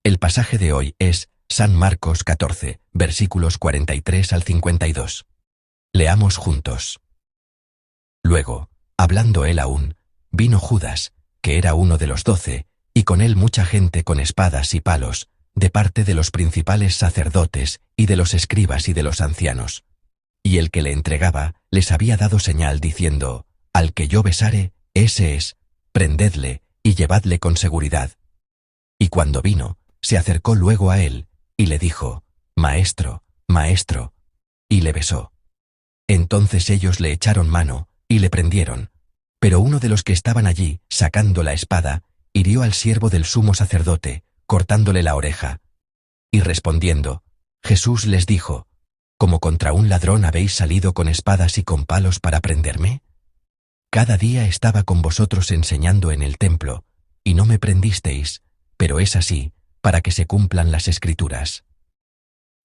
El pasaje de hoy es San Marcos 14, versículos 43 al 52. Leamos juntos. Luego, hablando él aún, vino Judas, que era uno de los 12, y con él mucha gente con espadas y palos, de parte de los principales sacerdotes y de los escribas y de los ancianos. Y el que le entregaba les había dado señal diciendo: Al que yo besare, ese es, prendedle y llevadle con seguridad. Y cuando vino, se acercó luego a él, y le dijo: Maestro, maestro, y le besó. Entonces ellos le echaron mano, y le prendieron. Pero uno de los que estaban allí, sacando la espada, hirió al siervo del sumo sacerdote, cortándole la oreja. Y respondiendo, Jesús les dijo: ¿Como contra un ladrón habéis salido con espadas y con palos para prenderme? Cada día estaba con vosotros enseñando en el templo, y no me prendisteis, pero es así, para que se cumplan las Escrituras.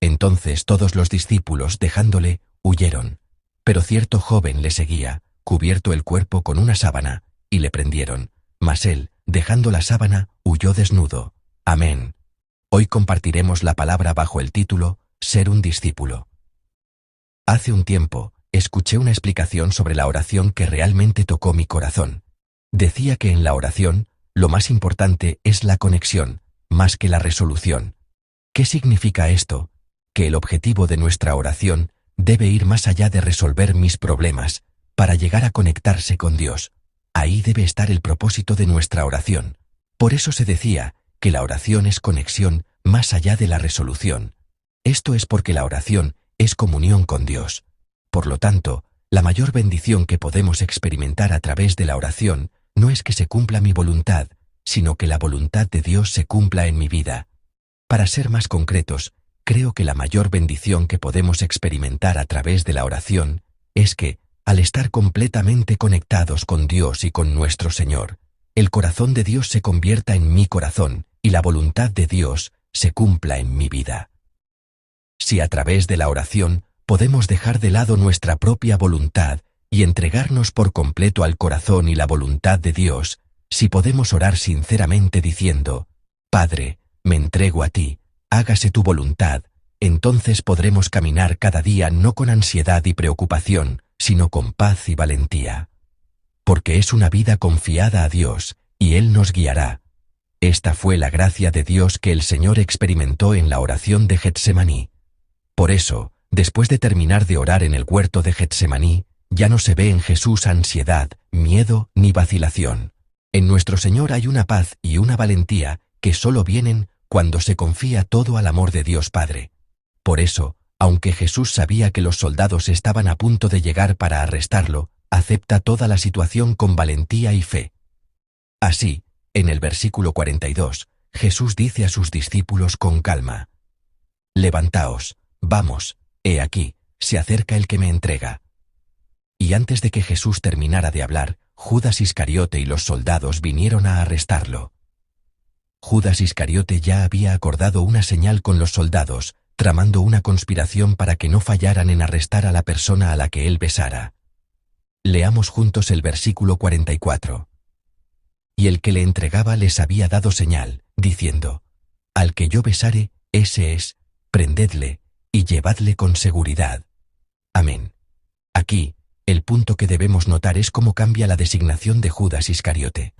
Entonces todos los discípulos, dejándole, huyeron, pero cierto joven le seguía, cubierto el cuerpo con una sábana, y le prendieron, mas él, dejando la sábana, huyó desnudo. Amén. Hoy compartiremos la palabra bajo el título Ser un discípulo. Hace un tiempo, escuché una explicación sobre la oración que realmente tocó mi corazón. Decía que en la oración, lo más importante es la conexión, más que la resolución. ¿Qué significa esto? Que el objetivo de nuestra oración debe ir más allá de resolver mis problemas, para llegar a conectarse con Dios. Ahí debe estar el propósito de nuestra oración. Por eso se decía que la oración es conexión más allá de la resolución. Esto es porque la oración es comunión con Dios. Por lo tanto, la mayor bendición que podemos experimentar a través de la oración no es que se cumpla mi voluntad, sino que la voluntad de Dios se cumpla en mi vida. Para ser más concretos, creo que la mayor bendición que podemos experimentar a través de la oración es que, al estar completamente conectados con Dios y con nuestro Señor, el corazón de Dios se convierta en mi corazón y la voluntad de Dios se cumpla en mi vida. Si a través de la oración podemos dejar de lado nuestra propia voluntad y entregarnos por completo al corazón y la voluntad de Dios, si podemos orar sinceramente diciendo: Padre, me entrego a ti, hágase tu voluntad, entonces podremos caminar cada día no con ansiedad y preocupación, sino con paz y valentía. Porque es una vida confiada a Dios, y Él nos guiará. Esta fue la gracia de Dios que el Señor experimentó en la oración de Getsemaní. Por eso, después de terminar de orar en el huerto de Getsemaní, ya no se ve en Jesús ansiedad, miedo ni vacilación. En nuestro Señor hay una paz y una valentía que solo vienen cuando se confía todo al amor de Dios Padre. Por eso, aunque Jesús sabía que los soldados estaban a punto de llegar para arrestarlo, acepta toda la situación con valentía y fe. Así, en el versículo 42, Jesús dice a sus discípulos con calma: Levantaos, vamos, he aquí, se acerca el que me entrega. Y antes de que Jesús terminara de hablar, Judas Iscariote y los soldados vinieron a arrestarlo. Judas Iscariote ya había acordado una señal con los soldados, tramando una conspiración para que no fallaran en arrestar a la persona a la que él besara. Leamos juntos el versículo 44. Y el que le entregaba les había dado señal, diciendo: Al que yo besare, ese es, prendedle y llevadle con seguridad. Amén. Aquí, el punto que debemos notar es cómo cambia la designación de Judas Iscariote.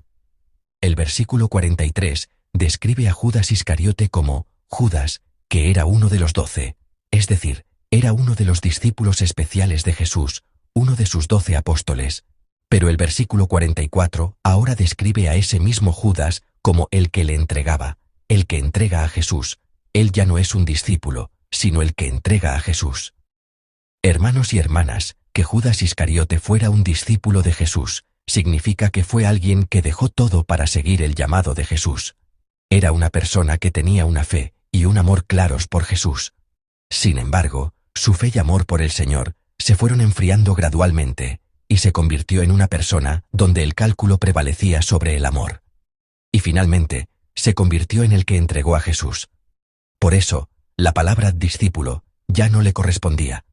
El versículo 43 describe a Judas Iscariote como Judas, que era uno de los 12, es decir, era uno de los discípulos especiales de Jesús, uno de sus 12 apóstoles. Pero el versículo 44 ahora describe a ese mismo Judas como el que le entregaba, el que entrega a Jesús. Él ya no es un discípulo, sino el que entrega a Jesús. Hermanos y hermanas, que Judas Iscariote fuera un discípulo de Jesús, significa que fue alguien que dejó todo para seguir el llamado de Jesús. Era una persona que tenía una fe y un amor claros por Jesús. Sin embargo, su fe y amor por el Señor se fueron enfriando gradualmente, y se convirtió en una persona donde el cálculo prevalecía sobre el amor. Y finalmente, se convirtió en el que entregó a Jesús. Por eso, la palabra discípulo ya no le correspondía.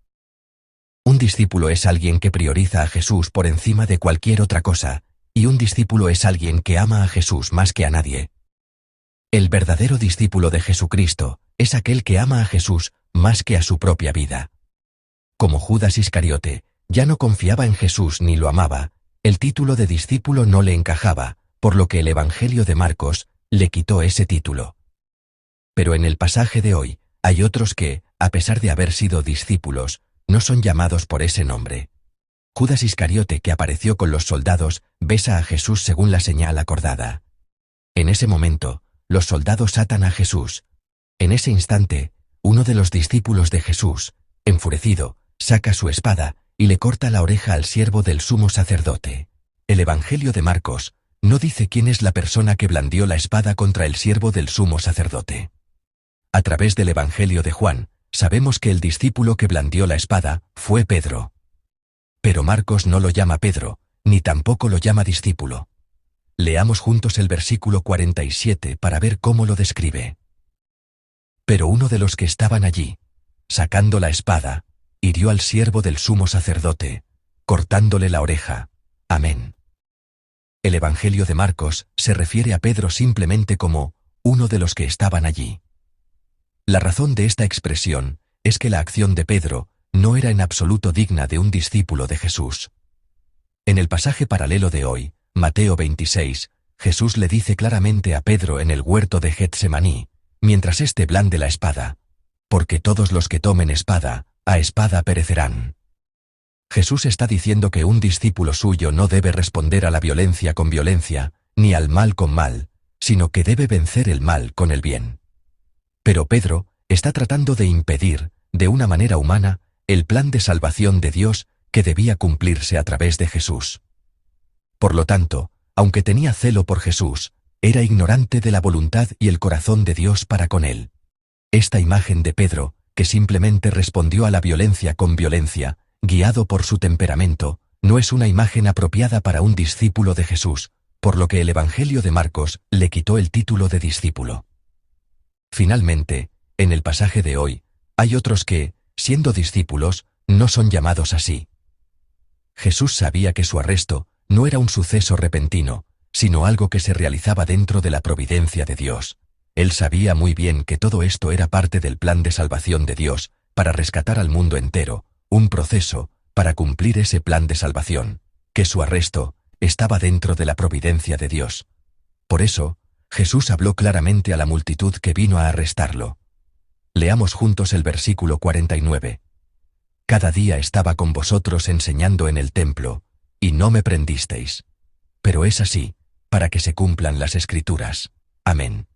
Un discípulo es alguien que prioriza a Jesús por encima de cualquier otra cosa, y un discípulo es alguien que ama a Jesús más que a nadie. El verdadero discípulo de Jesucristo es aquel que ama a Jesús más que a su propia vida. Como Judas Iscariote ya no confiaba en Jesús ni lo amaba, el título de discípulo no le encajaba, por lo que el Evangelio de Marcos le quitó ese título. Pero en el pasaje de hoy, hay otros que, a pesar de haber sido discípulos, no son llamados por ese nombre. Judas Iscariote, que apareció con los soldados, besa a Jesús según la señal acordada. En ese momento, los soldados atan a Jesús. En ese instante, uno de los discípulos de Jesús, enfurecido, saca su espada y le corta la oreja al siervo del sumo sacerdote. El Evangelio de Marcos no dice quién es la persona que blandió la espada contra el siervo del sumo sacerdote. A través del Evangelio de Juan, sabemos que el discípulo que blandió la espada fue Pedro. Pero Marcos no lo llama Pedro, ni tampoco lo llama discípulo. Leamos juntos el versículo 47 para ver cómo lo describe. Pero uno de los que estaban allí, sacando la espada, hirió al siervo del sumo sacerdote, cortándole la oreja. Amén. El Evangelio de Marcos se refiere a Pedro simplemente como uno de los que estaban allí. La razón de esta expresión es que la acción de Pedro no era en absoluto digna de un discípulo de Jesús. En el pasaje paralelo de hoy, Mateo 26, Jesús le dice claramente a Pedro en el huerto de Getsemaní, mientras éste blande la espada: porque todos los que tomen espada, a espada perecerán. Jesús está diciendo que un discípulo suyo no debe responder a la violencia con violencia, ni al mal con mal, sino que debe vencer el mal con el bien. Pero Pedro está tratando de impedir, de una manera humana, el plan de salvación de Dios que debía cumplirse a través de Jesús. Por lo tanto, aunque tenía celo por Jesús, era ignorante de la voluntad y el corazón de Dios para con él. Esta imagen de Pedro, que simplemente respondió a la violencia con violencia, guiado por su temperamento, no es una imagen apropiada para un discípulo de Jesús, por lo que el Evangelio de Marcos le quitó el título de discípulo. Finalmente, en el pasaje de hoy, hay otros que, siendo discípulos, no son llamados así. Jesús sabía que su arresto no era un suceso repentino, sino algo que se realizaba dentro de la providencia de Dios. Él sabía muy bien que todo esto era parte del plan de salvación de Dios, para rescatar al mundo entero, un proceso, para cumplir ese plan de salvación, que su arresto estaba dentro de la providencia de Dios. Por eso, Jesús habló claramente a la multitud que vino a arrestarlo. Leamos juntos el versículo 49. Cada día estaba con vosotros enseñando en el templo, y no me prendisteis. Pero es así, para que se cumplan las Escrituras. Amén.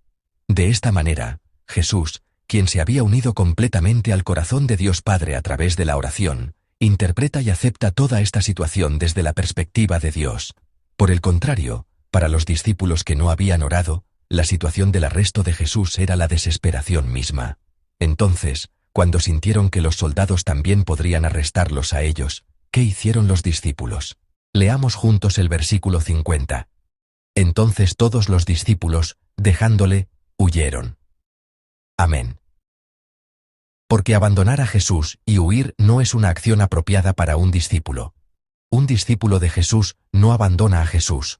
De esta manera, Jesús, quien se había unido completamente al corazón de Dios Padre a través de la oración, interpreta y acepta toda esta situación desde la perspectiva de Dios. Por el contrario, para los discípulos que no habían orado, la situación del arresto de Jesús era la desesperación misma. Entonces, cuando sintieron que los soldados también podrían arrestarlos a ellos, ¿qué hicieron los discípulos? Leamos juntos el versículo 50. Entonces todos los discípulos, dejándole, huyeron. Amén. Porque abandonar a Jesús y huir no es una acción apropiada para un discípulo. Un discípulo de Jesús no abandona a Jesús.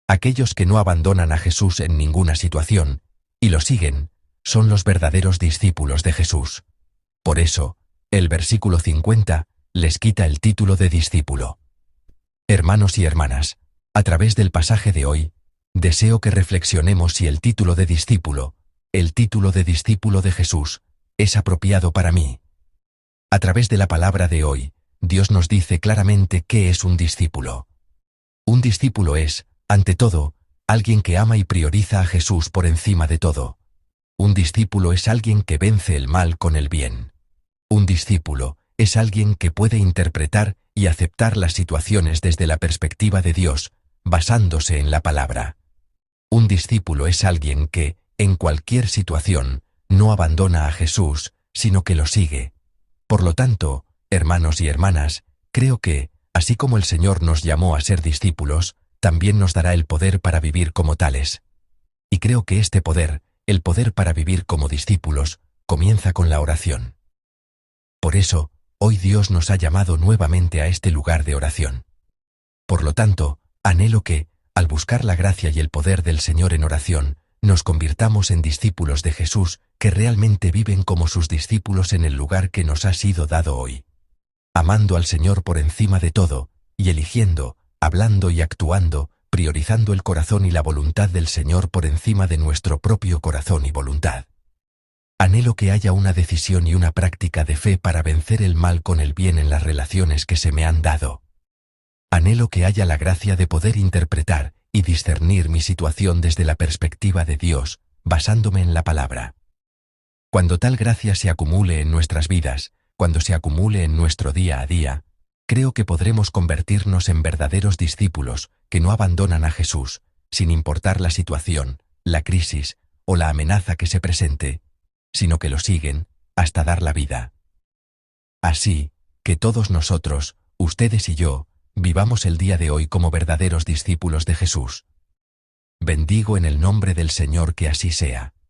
Aquellos que no abandonan a Jesús en ninguna situación, y lo siguen, son los verdaderos discípulos de Jesús. Por eso, el versículo 50 les quita el título de discípulo. Hermanos y hermanas, a través del pasaje de hoy, deseo que reflexionemos si el título de discípulo de Jesús, es apropiado para mí. A través de la palabra de hoy, Dios nos dice claramente qué es un discípulo. Un discípulo es, ante todo, alguien que ama y prioriza a Jesús por encima de todo. Un discípulo es alguien que vence el mal con el bien. Un discípulo es alguien que puede interpretar y aceptar las situaciones desde la perspectiva de Dios, basándose en la palabra. Un discípulo es alguien que, en cualquier situación, no abandona a Jesús, sino que lo sigue. Por lo tanto, hermanos y hermanas, creo que, así como el Señor nos llamó a ser discípulos, también nos dará el poder para vivir como tales. Y creo que este poder, el poder para vivir como discípulos, comienza con la oración. Por eso, hoy Dios nos ha llamado nuevamente a este lugar de oración. Por lo tanto, anhelo que, al buscar la gracia y el poder del Señor en oración, nos convirtamos en discípulos de Jesús que realmente viven como sus discípulos en el lugar que nos ha sido dado hoy. Amando al Señor por encima de todo, y eligiendo, hablando y actuando, priorizando el corazón y la voluntad del Señor por encima de nuestro propio corazón y voluntad. Anhelo que haya una decisión y una práctica de fe para vencer el mal con el bien en las relaciones que se me han dado. Anhelo que haya la gracia de poder interpretar y discernir mi situación desde la perspectiva de Dios, basándome en la palabra. Cuando tal gracia se acumule en nuestras vidas, cuando se acumule en nuestro día a día, creo que podremos convertirnos en verdaderos discípulos que no abandonan a Jesús, sin importar la situación, la crisis o la amenaza que se presente, sino que lo siguen hasta dar la vida. Así, que todos nosotros, ustedes y yo, vivamos el día de hoy como verdaderos discípulos de Jesús. Bendigo en el nombre del Señor que así sea.